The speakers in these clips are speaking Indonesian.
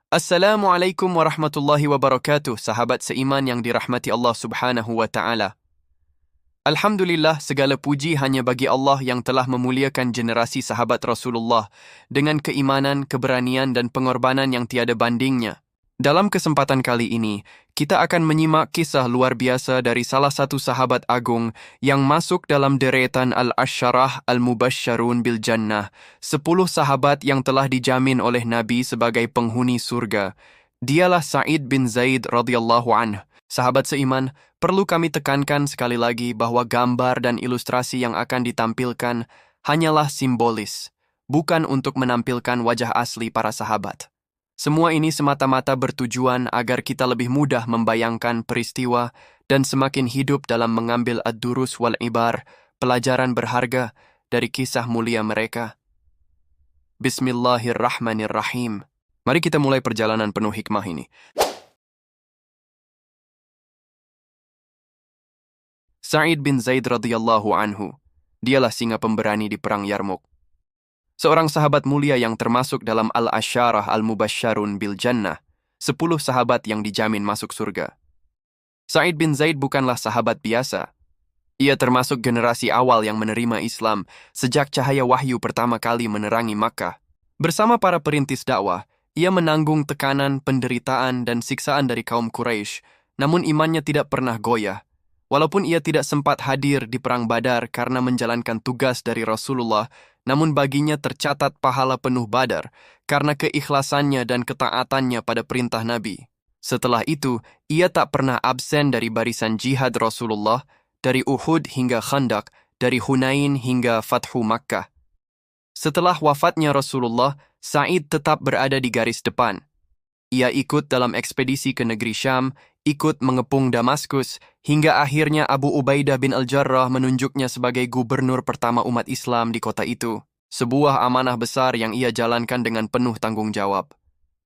Assalamualaikum warahmatullahi wabarakatuh, sahabat seiman yang dirahmati Allah Subhanahu wa taala. Alhamdulillah, segala puji hanya bagi Allah yang telah memuliakan generasi sahabat Rasulullah dengan keimanan, keberanian dan pengorbanan yang tiada bandingnya. Dalam kesempatan kali ini, kita akan menyimak kisah luar biasa dari salah satu sahabat agung yang masuk dalam deretan Al-Asyarah Al-Mubasysyarun bil Jannah, 10 sahabat yang telah dijamin oleh Nabi sebagai penghuni surga. Dialah Sa'id bin Zaid radhiyallahu anhu. Sahabat seiman, perlu kami tekankan sekali lagi bahwa gambar dan ilustrasi yang akan ditampilkan hanyalah simbolis, bukan untuk menampilkan wajah asli para sahabat. Semua ini semata-mata bertujuan agar kita lebih mudah membayangkan peristiwa dan semakin hidup dalam mengambil ad-durus wal ibar, pelajaran berharga dari kisah mulia mereka. Bismillahirrahmanirrahim. Mari kita mulai perjalanan penuh hikmah ini. Sa'id bin Zaid radhiyallahu anhu, dialah singa pemberani di perang Yarmuk. Seorang sahabat mulia yang termasuk dalam Al-Asyarah Al-Mubasysyarun bil Jannah, 10 sahabat yang dijamin masuk surga. Sa'id bin Zaid bukanlah sahabat biasa. Ia termasuk generasi awal yang menerima Islam sejak cahaya wahyu pertama kali menerangi Makkah. Bersama para perintis dakwah, ia menanggung tekanan, penderitaan, dan siksaan dari kaum Quraisy, namun imannya tidak pernah goyah. Walaupun ia tidak sempat hadir di Perang Badar karena menjalankan tugas dari Rasulullah, namun baginya tercatat pahala penuh Badar karena keikhlasannya dan ketaatannya pada perintah Nabi. Setelah itu, ia tak pernah absen dari barisan jihad Rasulullah, dari Uhud hingga Khandaq, dari Hunain hingga Fathu Makkah. Setelah wafatnya Rasulullah, Sa'id tetap berada di garis depan. Ia ikut dalam ekspedisi ke negeri Syam, ikut mengepung Damaskus, hingga akhirnya Abu Ubaidah bin Al-Jarrah menunjuknya sebagai gubernur pertama umat Islam di kota itu. Sebuah amanah besar yang ia jalankan dengan penuh tanggung jawab.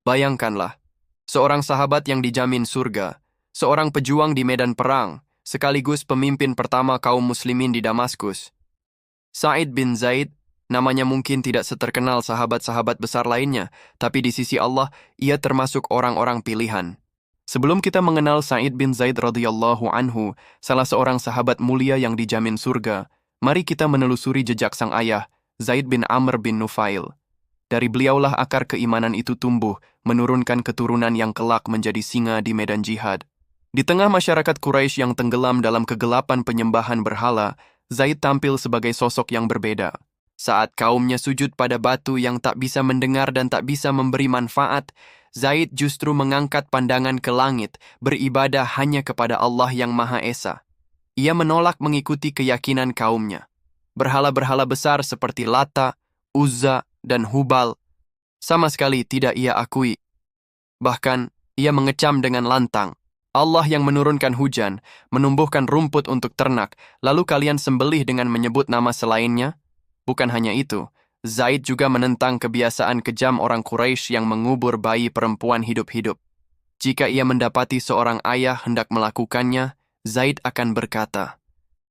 Bayangkanlah, seorang sahabat yang dijamin surga, seorang pejuang di medan perang, sekaligus pemimpin pertama kaum muslimin di Damaskus. Sa'id bin Zaid, namanya mungkin tidak seterkenal sahabat-sahabat besar lainnya, tapi di sisi Allah, ia termasuk orang-orang pilihan. Sebelum kita mengenal Sa'id bin Zaid radhiyallahu anhu, salah seorang sahabat mulia yang dijamin surga, mari kita menelusuri jejak sang ayah, Zaid bin Amr bin Nufail. Dari beliaulah akar keimanan itu tumbuh, menurunkan keturunan yang kelak menjadi singa di medan jihad. Di tengah masyarakat Quraisy yang tenggelam dalam kegelapan penyembahan berhala, Zaid tampil sebagai sosok yang berbeda. Saat kaumnya sujud pada batu yang tak bisa mendengar dan tak bisa memberi manfaat, Zaid justru mengangkat pandangan ke langit, beribadah hanya kepada Allah yang Maha Esa. Ia menolak mengikuti keyakinan kaumnya. Berhala-berhala besar seperti Lata, Uzza, dan Hubal sama sekali tidak ia akui. Bahkan, ia mengecam dengan lantang. Allah yang menurunkan hujan, menumbuhkan rumput untuk ternak, lalu kalian sembelih dengan menyebut nama selainnya? Bukan hanya itu, Zaid juga menentang kebiasaan kejam orang Quraisy yang mengubur bayi perempuan hidup-hidup. Jika ia mendapati seorang ayah hendak melakukannya, Zaid akan berkata,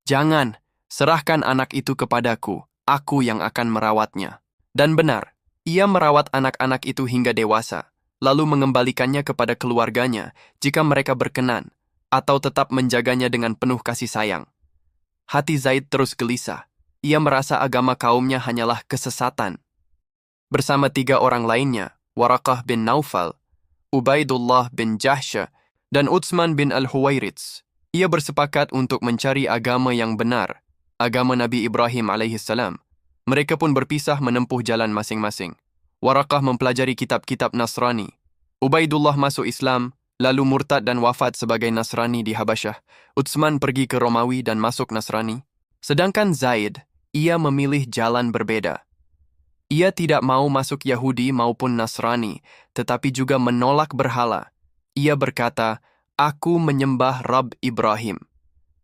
"Jangan, serahkan anak itu kepadaku, aku yang akan merawatnya." Dan benar, ia merawat anak-anak itu hingga dewasa, lalu mengembalikannya kepada keluarganya jika mereka berkenan, atau tetap menjaganya dengan penuh kasih sayang. Hati Zaid terus gelisah. Ia merasa agama kaumnya hanyalah kesesatan. Bersama 3 orang lainnya, Waraqah bin Naufal, Ubaidullah bin Jahsy, dan Utsman bin Al-Huwairits, ia bersepakat untuk mencari agama yang benar, agama Nabi Ibrahim alaihissalam. Mereka pun berpisah menempuh jalan masing-masing. Waraqah mempelajari kitab-kitab Nasrani. Ubaidullah masuk Islam, lalu murtad dan wafat sebagai Nasrani di Habasyah. Utsman pergi ke Romawi dan masuk Nasrani. Sedangkan Zaid, ia memilih jalan berbeda. Ia tidak mau masuk Yahudi maupun Nasrani, tetapi juga menolak berhala. Ia berkata, "Aku menyembah Rabb Ibrahim."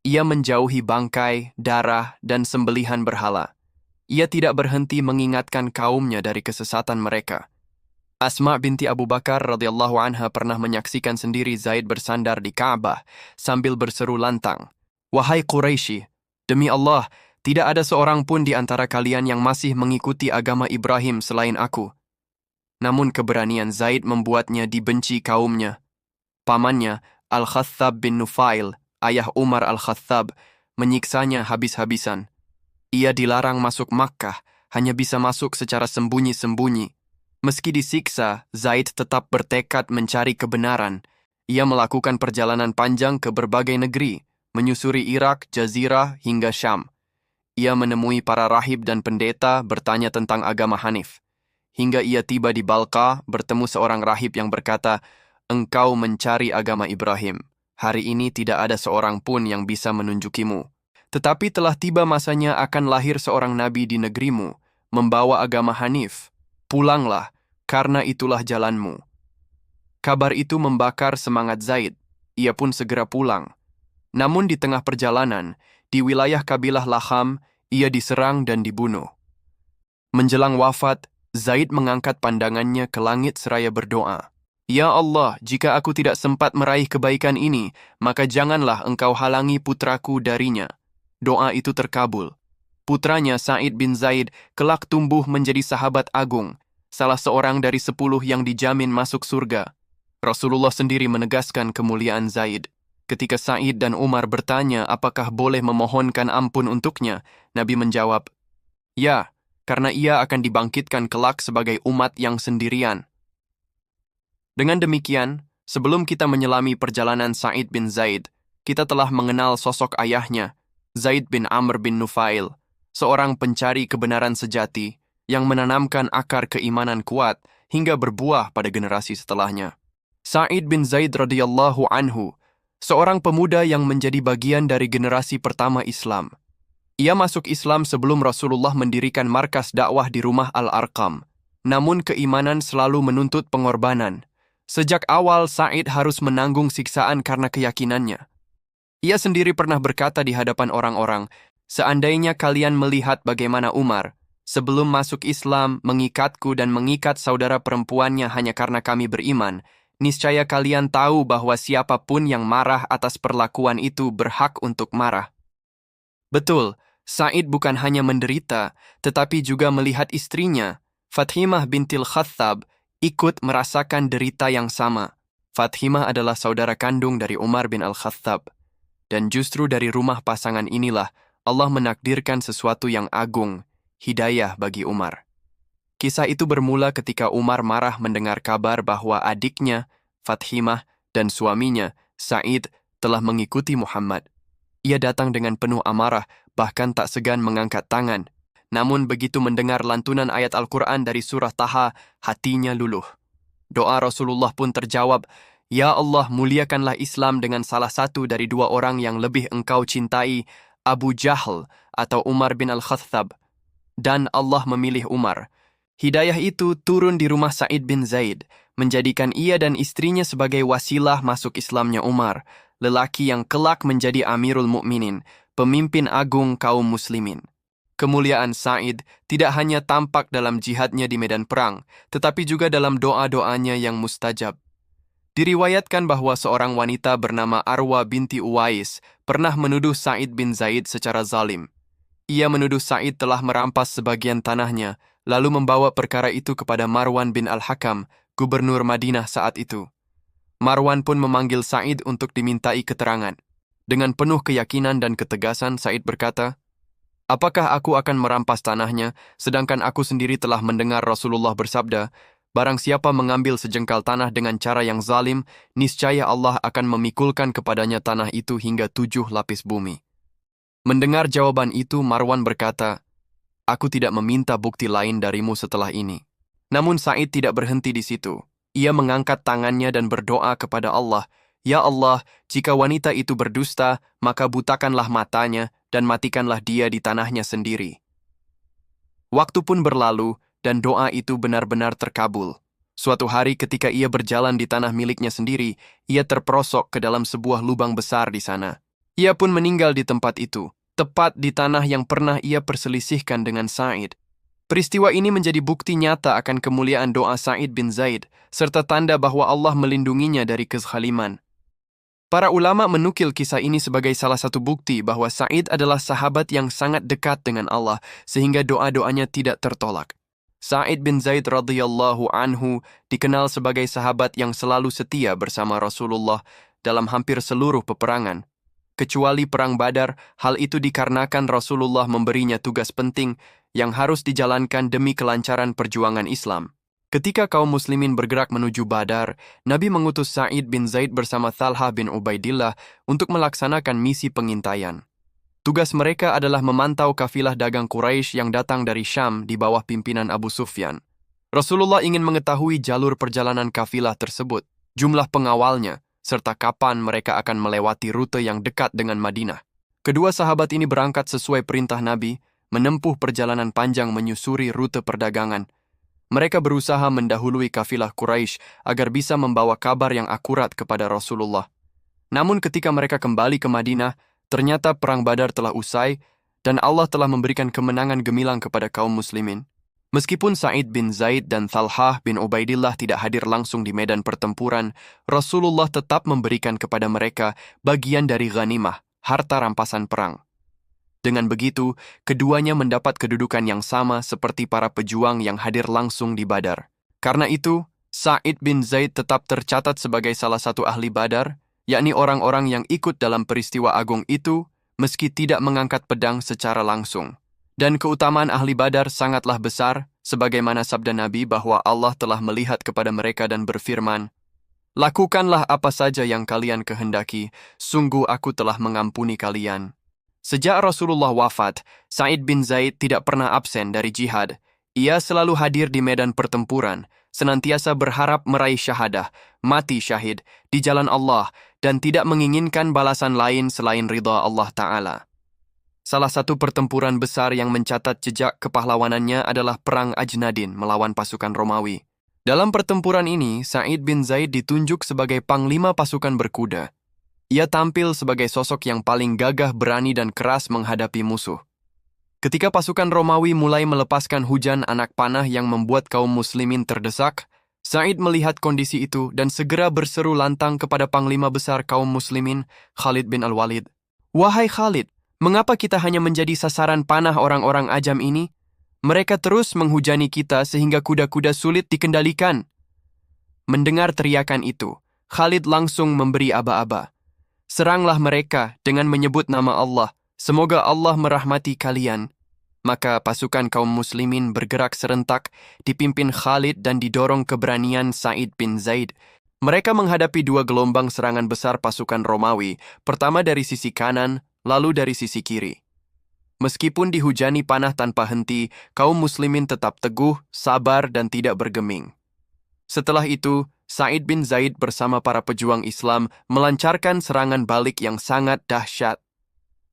Ia menjauhi bangkai, darah, dan sembelihan berhala. Ia tidak berhenti mengingatkan kaumnya dari kesesatan mereka. Asma binti Abu Bakar radhiyallahu anha pernah menyaksikan sendiri Zaid bersandar di Ka'bah sambil berseru lantang, "Wahai Quraisy, demi Allah, tidak ada seorang pun di antara kalian yang masih mengikuti agama Ibrahim selain aku." Namun keberanian Zaid membuatnya dibenci kaumnya. Pamannya, Al-Khattab bin Nufail, ayah Umar Al-Khattab, menyiksanya habis-habisan. Ia dilarang masuk Makkah, hanya bisa masuk secara sembunyi-sembunyi. Meski disiksa, Zaid tetap bertekad mencari kebenaran. Ia melakukan perjalanan panjang ke berbagai negeri, menyusuri Irak, Jazirah, hingga Syam. Ia menemui para rahib dan pendeta bertanya tentang agama Hanif. Hingga ia tiba di Balqa, bertemu seorang rahib yang berkata, "Engkau mencari agama Ibrahim. Hari ini tidak ada seorang pun yang bisa menunjukimu. Tetapi telah tiba masanya akan lahir seorang nabi di negerimu, membawa agama Hanif. Pulanglah, karena itulah jalanmu." Kabar itu membakar semangat Zaid. Ia pun segera pulang. Namun di tengah perjalanan, di wilayah kabilah Laham, ia diserang dan dibunuh. Menjelang wafat, Zaid mengangkat pandangannya ke langit seraya berdoa, "Ya Allah, jika aku tidak sempat meraih kebaikan ini, maka janganlah engkau halangi putraku darinya." Doa itu terkabul. Putranya Sa'id bin Zaid kelak tumbuh menjadi sahabat agung, salah seorang dari 10 yang dijamin masuk surga. Rasulullah sendiri menegaskan kemuliaan Zaid. Ketika Sa'id dan Umar bertanya apakah boleh memohonkan ampun untuknya, Nabi menjawab, "Ya, karena ia akan dibangkitkan kelak sebagai umat yang sendirian." Dengan demikian, sebelum kita menyelami perjalanan Sa'id bin Zaid, kita telah mengenal sosok ayahnya, Zaid bin Amr bin Nufail, seorang pencari kebenaran sejati yang menanamkan akar keimanan kuat hingga berbuah pada generasi setelahnya. Sa'id bin Zaid radhiyallahu anhu, seorang pemuda yang menjadi bagian dari generasi pertama Islam. Ia masuk Islam sebelum Rasulullah mendirikan markas dakwah di rumah Al-Arqam. Namun keimanan selalu menuntut pengorbanan. Sejak awal Sa'id harus menanggung siksaan karena keyakinannya. Ia sendiri pernah berkata di hadapan orang-orang, "Seandainya kalian melihat bagaimana Umar, sebelum masuk Islam, mengikatku dan mengikat saudara perempuannya hanya karena kami beriman, niscaya kalian tahu bahwa siapapun yang marah atas perlakuan itu berhak untuk marah." Betul, Sa'id bukan hanya menderita, tetapi juga melihat istrinya, Fathimah bintil Khattab, ikut merasakan derita yang sama. Fathimah adalah saudara kandung dari Umar bin Al-Khattab. Dan justru dari rumah pasangan inilah Allah menakdirkan sesuatu yang agung, hidayah bagi Umar. Kisah itu bermula ketika Umar marah mendengar kabar bahwa adiknya, Fathimah, dan suaminya, Sa'id, telah mengikuti Muhammad. Ia datang dengan penuh amarah, bahkan tak segan mengangkat tangan. Namun begitu mendengar lantunan ayat Al-Quran dari surah Taha, hatinya luluh. Doa Rasulullah pun terjawab, "Ya Allah, muliakanlah Islam dengan salah satu dari 2 orang yang lebih engkau cintai, Abu Jahl atau Umar bin Al-Khattab." Dan Allah memilih Umar. Hidayah itu turun di rumah Sa'id bin Zaid, menjadikan ia dan istrinya sebagai wasilah masuk Islamnya Umar, lelaki yang kelak menjadi Amirul Mukminin, pemimpin agung kaum muslimin. Kemuliaan Sa'id tidak hanya tampak dalam jihadnya di medan perang, tetapi juga dalam doa-doanya yang mustajab. Diriwayatkan bahwa seorang wanita bernama Arwa binti Uwais pernah menuduh Sa'id bin Zaid secara zalim. Ia menuduh Sa'id telah merampas sebagian tanahnya, lalu membawa perkara itu kepada Marwan bin Al-Hakam, gubernur Madinah saat itu. Marwan pun memanggil Sa'id untuk dimintai keterangan. Dengan penuh keyakinan dan ketegasan, Sa'id berkata, "Apakah aku akan merampas tanahnya, sedangkan aku sendiri telah mendengar Rasulullah bersabda, barang siapa mengambil sejengkal tanah dengan cara yang zalim, niscaya Allah akan memikulkan kepadanya tanah itu hingga 7 lapis bumi." Mendengar jawaban itu, Marwan berkata, "Aku tidak meminta bukti lain darimu setelah ini." Namun Sa'id tidak berhenti di situ. Ia mengangkat tangannya dan berdoa kepada Allah, "Ya Allah, jika wanita itu berdusta, maka butakanlah matanya dan matikanlah dia di tanahnya sendiri." Waktu pun berlalu, dan doa itu benar-benar terkabul. Suatu hari ketika ia berjalan di tanah miliknya sendiri, ia terperosok ke dalam sebuah lubang besar di sana. Ia pun meninggal di tempat itu, tepat di tanah yang pernah ia perselisihkan dengan Sa'id. Peristiwa ini menjadi bukti nyata akan kemuliaan doa Sa'id bin Zaid, serta tanda bahwa Allah melindunginya dari kezaliman. Para ulama menukil kisah ini sebagai salah satu bukti bahwa Sa'id adalah sahabat yang sangat dekat dengan Allah, sehingga doa-doanya tidak tertolak. Sa'id bin Zaid radhiyallahu anhu dikenal sebagai sahabat yang selalu setia bersama Rasulullah dalam hampir seluruh peperangan. Kecuali Perang Badar, hal itu dikarenakan Rasulullah memberinya tugas penting yang harus dijalankan demi kelancaran perjuangan Islam. Ketika kaum muslimin bergerak menuju Badar, Nabi mengutus Sa'id bin Zaid bersama Thalhah bin Ubaidillah untuk melaksanakan misi pengintaian. Tugas mereka adalah memantau kafilah dagang Quraisy yang datang dari Syam di bawah pimpinan Abu Sufyan. Rasulullah ingin mengetahui jalur perjalanan kafilah tersebut, jumlah pengawalnya, serta kapan mereka akan melewati rute yang dekat dengan Madinah. Kedua sahabat ini berangkat sesuai perintah Nabi, menempuh perjalanan panjang menyusuri rute perdagangan. Mereka berusaha mendahului kafilah Quraisy agar bisa membawa kabar yang akurat kepada Rasulullah. Namun ketika mereka kembali ke Madinah, ternyata Perang Badar telah usai dan Allah telah memberikan kemenangan gemilang kepada kaum muslimin. Meskipun Sa'id bin Zaid dan Thalhah bin Ubaidillah tidak hadir langsung di medan pertempuran, Rasulullah tetap memberikan kepada mereka bagian dari ghanimah, harta rampasan perang. Dengan begitu, keduanya mendapat kedudukan yang sama seperti para pejuang yang hadir langsung di Badar. Karena itu, Sa'id bin Zaid tetap tercatat sebagai salah satu ahli Badar, yakni orang-orang yang ikut dalam peristiwa agung itu, meski tidak mengangkat pedang secara langsung. Dan keutamaan ahli Badar sangatlah besar, sebagaimana sabda Nabi bahwa Allah telah melihat kepada mereka dan berfirman, "Lakukanlah apa saja yang kalian kehendaki, sungguh aku telah mengampuni kalian." Sejak Rasulullah wafat, Sa'id bin Zaid tidak pernah absen dari jihad. Ia selalu hadir di medan pertempuran, senantiasa berharap meraih syahadah, mati syahid di jalan Allah, dan tidak menginginkan balasan lain selain ridha Allah Ta'ala. Salah satu pertempuran besar yang mencatat jejak kepahlawanannya adalah Perang Ajnadin melawan pasukan Romawi. Dalam pertempuran ini, Sa'id bin Zaid ditunjuk sebagai panglima pasukan berkuda. Ia tampil sebagai sosok yang paling gagah, berani, dan keras menghadapi musuh. Ketika pasukan Romawi mulai melepaskan hujan anak panah yang membuat kaum muslimin terdesak, Sa'id melihat kondisi itu dan segera berseru lantang kepada panglima besar kaum muslimin, Khalid bin Al-Walid. "Wahai Khalid, mengapa kita hanya menjadi sasaran panah orang-orang ajam ini? Mereka terus menghujani kita sehingga kuda-kuda sulit dikendalikan." Mendengar teriakan itu, Khalid langsung memberi aba-aba. "Seranglah mereka dengan menyebut nama Allah. Semoga Allah merahmati kalian." Maka pasukan kaum muslimin bergerak serentak, dipimpin Khalid dan didorong keberanian Sa'id bin Zaid. Mereka menghadapi dua gelombang serangan besar pasukan Romawi, pertama dari sisi kanan, lalu dari sisi kiri. Meskipun dihujani panah tanpa henti, kaum muslimin tetap teguh, sabar, dan tidak bergeming. Setelah itu, Sa'id bin Zaid bersama para pejuang Islam melancarkan serangan balik yang sangat dahsyat.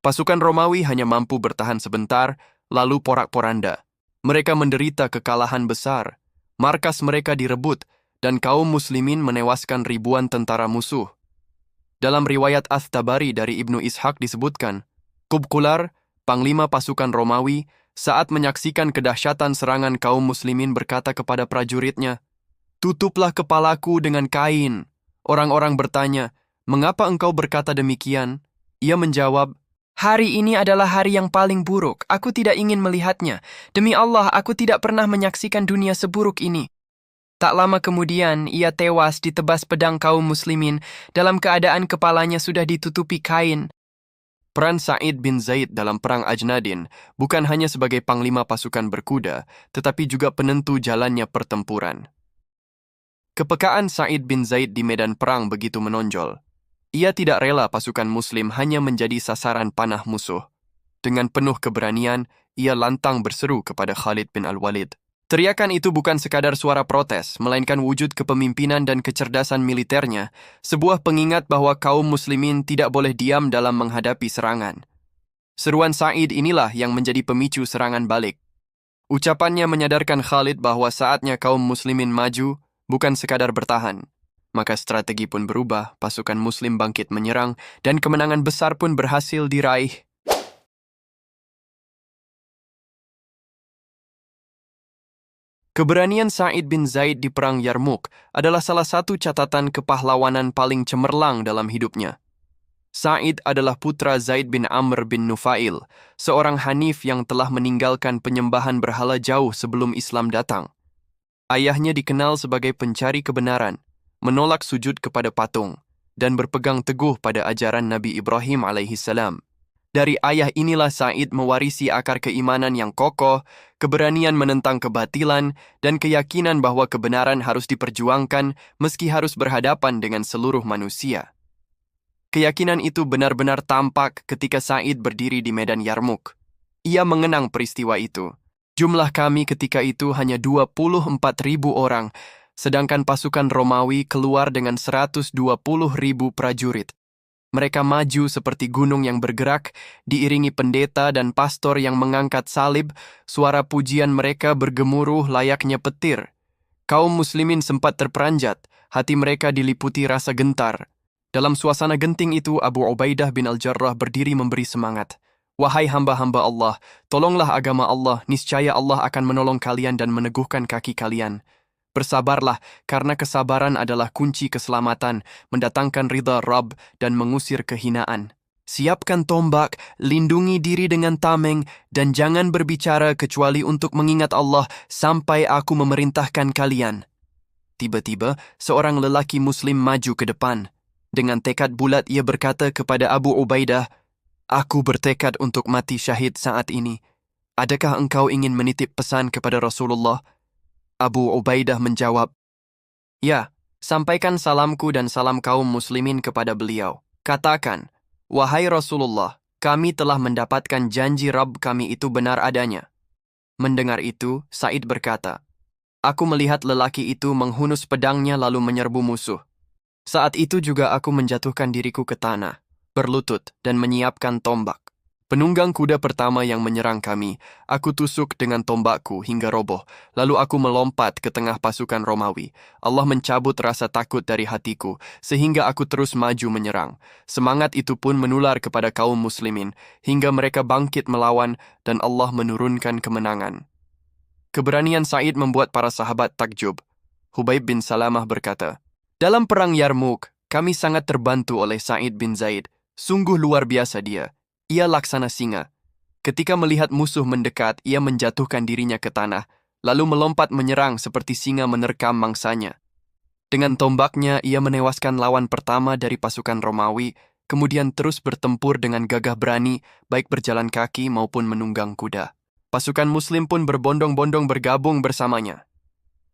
Pasukan Romawi hanya mampu bertahan sebentar, lalu porak-poranda. Mereka menderita kekalahan besar. Markas mereka direbut, dan kaum muslimin menewaskan ribuan tentara musuh. Dalam riwayat Ats-Tabari dari Ibnu Ishaq disebutkan, Qubqular, panglima pasukan Romawi, saat menyaksikan kedahsyatan serangan kaum muslimin berkata kepada prajuritnya, "Tutuplah kepalaku dengan kain." Orang-orang bertanya, "Mengapa engkau berkata demikian?" Ia menjawab, "Hari ini adalah hari yang paling buruk. Aku tidak ingin melihatnya. Demi Allah, aku tidak pernah menyaksikan dunia seburuk ini." Tak lama kemudian, ia tewas ditebas pedang kaum muslimin dalam keadaan kepalanya sudah ditutupi kain. Peran Sa'id bin Zaid dalam Perang Ajnadin bukan hanya sebagai panglima pasukan berkuda, tetapi juga penentu jalannya pertempuran. Kepekaan Sa'id bin Zaid di medan perang begitu menonjol. Ia tidak rela pasukan muslim hanya menjadi sasaran panah musuh. Dengan penuh keberanian, ia lantang berseru kepada Khalid bin Al-Walid. Teriakan itu bukan sekadar suara protes, melainkan wujud kepemimpinan dan kecerdasan militernya, sebuah pengingat bahwa kaum muslimin tidak boleh diam dalam menghadapi serangan. Seruan Sa'id inilah yang menjadi pemicu serangan balik. Ucapannya menyadarkan Khalid bahwa saatnya kaum muslimin maju, bukan sekadar bertahan. Maka strategi pun berubah, pasukan muslim bangkit menyerang, dan kemenangan besar pun berhasil diraih. Keberanian Sa'id bin Zaid di Perang Yarmuk adalah salah satu catatan kepahlawanan paling cemerlang dalam hidupnya. Sa'id adalah putra Zaid bin Amr bin Nufail, seorang Hanif yang telah meninggalkan penyembahan berhala jauh sebelum Islam datang. Ayahnya dikenal sebagai pencari kebenaran, menolak sujud kepada patung, dan berpegang teguh pada ajaran Nabi Ibrahim alaihissalam. Dari ayah inilah Sa'id mewarisi akar keimanan yang kokoh, keberanian menentang kebatilan, dan keyakinan bahwa kebenaran harus diperjuangkan meski harus berhadapan dengan seluruh manusia. Keyakinan itu benar-benar tampak ketika Sa'id berdiri di medan Yarmuk. Ia mengenang peristiwa itu. Jumlah kami ketika itu hanya 24.000 orang, sedangkan pasukan Romawi keluar dengan 120.000 prajurit. Mereka maju seperti gunung yang bergerak, diiringi pendeta dan pastor yang mengangkat salib, suara pujian mereka bergemuruh layaknya petir. Kaum muslimin sempat terperanjat, hati mereka diliputi rasa gentar. Dalam suasana genting itu, Abu Ubaidah bin Al-Jarrah berdiri memberi semangat. Wahai hamba-hamba Allah, tolonglah agama Allah, niscaya Allah akan menolong kalian dan meneguhkan kaki kalian. Bersabarlah, karena kesabaran adalah kunci keselamatan, mendatangkan ridha Rabb dan mengusir kehinaan. Siapkan tombak, lindungi diri dengan tameng, dan jangan berbicara kecuali untuk mengingat Allah sampai aku memerintahkan kalian. Tiba-tiba, seorang lelaki muslim maju ke depan. Dengan tekad bulat ia berkata kepada Abu Ubaidah, "Aku bertekad untuk mati syahid saat ini. Adakah engkau ingin menitip pesan kepada Rasulullah?" Abu Ubaidah menjawab, "Ya, sampaikan salamku dan salam kaum muslimin kepada beliau. Katakan, wahai Rasulullah, kami telah mendapatkan janji Rabb kami itu benar adanya." Mendengar itu, Sa'id berkata, "Aku melihat lelaki itu menghunus pedangnya lalu menyerbu musuh. Saat itu juga aku menjatuhkan diriku ke tanah, berlutut, dan menyiapkan tombak. Penunggang kuda pertama yang menyerang kami, aku tusuk dengan tombakku hingga roboh, lalu aku melompat ke tengah pasukan Romawi. Allah mencabut rasa takut dari hatiku, sehingga aku terus maju menyerang. Semangat itu pun menular kepada kaum muslimin, hingga mereka bangkit melawan, dan Allah menurunkan kemenangan." Keberanian Sa'id membuat para sahabat takjub. Hubaib bin Salamah berkata, "Dalam perang Yarmuk, kami sangat terbantu oleh Sa'id bin Zaid. Sungguh luar biasa dia. Ia laksana singa. Ketika melihat musuh mendekat, ia menjatuhkan dirinya ke tanah, lalu melompat menyerang seperti singa menerkam mangsanya. Dengan tombaknya, ia menewaskan lawan pertama dari pasukan Romawi, kemudian terus bertempur dengan gagah berani, baik berjalan kaki maupun menunggang kuda. Pasukan Muslim pun berbondong-bondong bergabung bersamanya."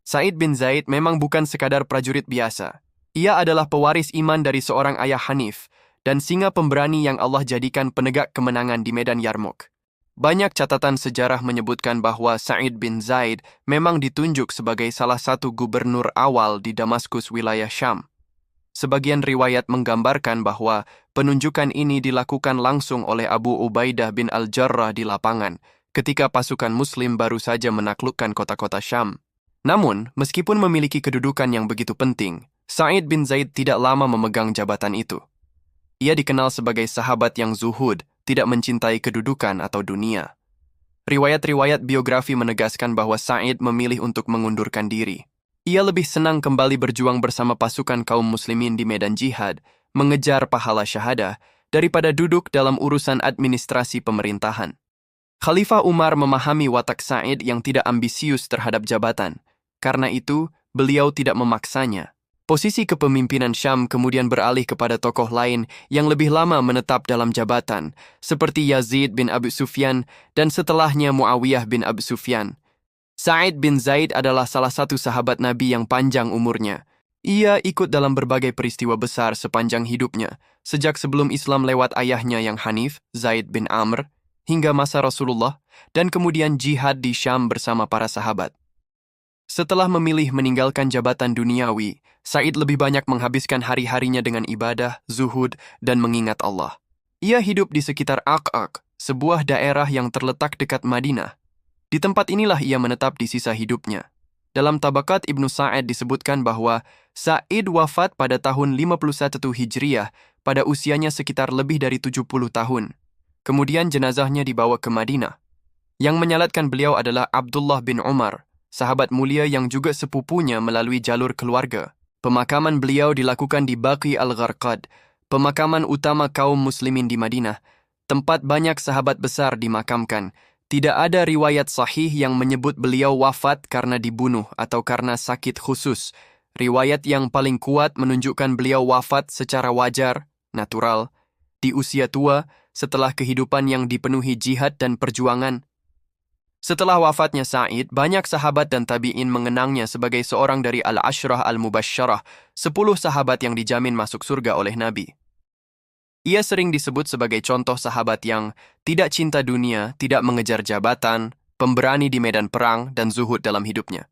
Sa'id bin Zaid memang bukan sekadar prajurit biasa. Ia adalah pewaris iman dari seorang ayah Hanif dan singa pemberani yang Allah jadikan penegak kemenangan di medan Yarmuk. Banyak catatan sejarah menyebutkan bahwa Sa'id bin Zaid memang ditunjuk sebagai salah satu gubernur awal di Damaskus wilayah Syam. Sebagian riwayat menggambarkan bahwa penunjukan ini dilakukan langsung oleh Abu Ubaidah bin Al-Jarrah di lapangan ketika pasukan Muslim baru saja menaklukkan kota-kota Syam. Namun, meskipun memiliki kedudukan yang begitu penting, Sa'id bin Zaid tidak lama memegang jabatan itu. Ia dikenal sebagai sahabat yang zuhud, tidak mencintai kedudukan atau dunia. Riwayat-riwayat biografi menegaskan bahwa Sa'id memilih untuk mengundurkan diri. Ia lebih senang kembali berjuang bersama pasukan kaum muslimin di medan jihad, mengejar pahala syahadah, daripada duduk dalam urusan administrasi pemerintahan. Khalifah Umar memahami watak Sa'id yang tidak ambisius terhadap jabatan. Karena itu, beliau tidak memaksanya. Posisi kepemimpinan Syam kemudian beralih kepada tokoh lain yang lebih lama menetap dalam jabatan, seperti Yazid bin Abi Sufyan dan setelahnya Muawiyah bin Abi Sufyan. Sa'id bin Zaid adalah salah satu sahabat Nabi yang panjang umurnya. Ia ikut dalam berbagai peristiwa besar sepanjang hidupnya, sejak sebelum Islam lewat ayahnya yang Hanif, Zaid bin Amr, hingga masa Rasulullah, dan kemudian jihad di Syam bersama para sahabat. Setelah memilih meninggalkan jabatan duniawi, Sa'id lebih banyak menghabiskan hari-harinya dengan ibadah, zuhud, dan mengingat Allah. Ia hidup di sekitar Aqaq, sebuah daerah yang terletak dekat Madinah. Di tempat inilah ia menetap di sisa hidupnya. Dalam Tabaqat Ibnu Sa'id disebutkan bahwa Sa'id wafat pada tahun 51 Hijriah pada usianya sekitar lebih dari 70 tahun. Kemudian jenazahnya dibawa ke Madinah. Yang menyalatkan beliau adalah Abdullah bin Umar, sahabat mulia yang juga sepupunya melalui jalur keluarga. Pemakaman beliau dilakukan di Baqi al-Gharqad pemakaman utama kaum muslimin di Madinah, tempat banyak sahabat besar dimakamkan. Tidak ada riwayat sahih yang menyebut beliau wafat karena dibunuh atau karena sakit khusus. Riwayat yang paling kuat menunjukkan beliau wafat secara wajar, natural, di usia tua setelah kehidupan yang dipenuhi jihad dan perjuangan. Setelah wafatnya Sa'id, banyak sahabat dan tabi'in mengenangnya sebagai seorang dari Al-Ashrah Al-Mubasyarah, 10 sahabat yang dijamin masuk surga oleh Nabi. Ia sering disebut sebagai contoh sahabat yang tidak cinta dunia, tidak mengejar jabatan, pemberani di medan perang, dan zuhud dalam hidupnya.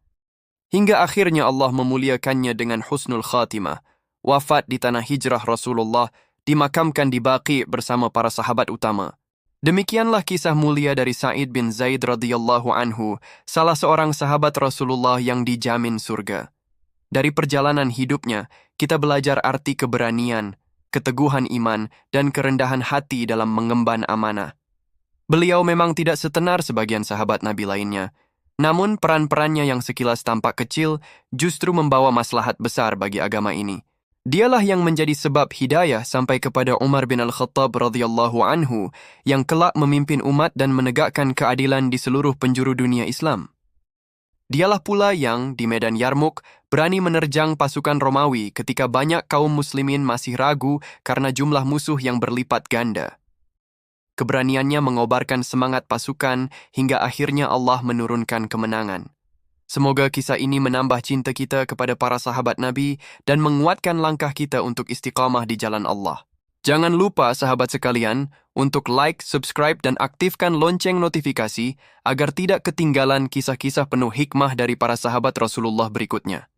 Hingga akhirnya Allah memuliakannya dengan husnul khatimah, wafat di tanah hijrah Rasulullah, dimakamkan di Baqi bersama para sahabat utama. Demikianlah kisah mulia dari Sa'id bin Zaid radhiyallahu anhu, salah seorang sahabat Rasulullah yang dijamin surga. Dari perjalanan hidupnya, kita belajar arti keberanian, keteguhan iman, dan kerendahan hati dalam mengemban amanah. Beliau memang tidak setenar sebagian sahabat Nabi lainnya, namun peran-perannya yang sekilas tampak kecil justru membawa maslahat besar bagi agama ini. Dialah yang menjadi sebab hidayah sampai kepada Umar bin Al-Khattab radhiyallahu anhu yang kelak memimpin umat dan menegakkan keadilan di seluruh penjuru dunia Islam. Dialah pula yang, di medan Yarmuk, berani menerjang pasukan Romawi ketika banyak kaum muslimin masih ragu karena jumlah musuh yang berlipat ganda. Keberaniannya mengobarkan semangat pasukan hingga akhirnya Allah menurunkan kemenangan. Semoga kisah ini menambah cinta kita kepada para sahabat Nabi dan menguatkan langkah kita untuk istiqamah di jalan Allah. Jangan lupa sahabat sekalian untuk like, subscribe, dan aktifkan lonceng notifikasi agar tidak ketinggalan kisah-kisah penuh hikmah dari para sahabat Rasulullah berikutnya.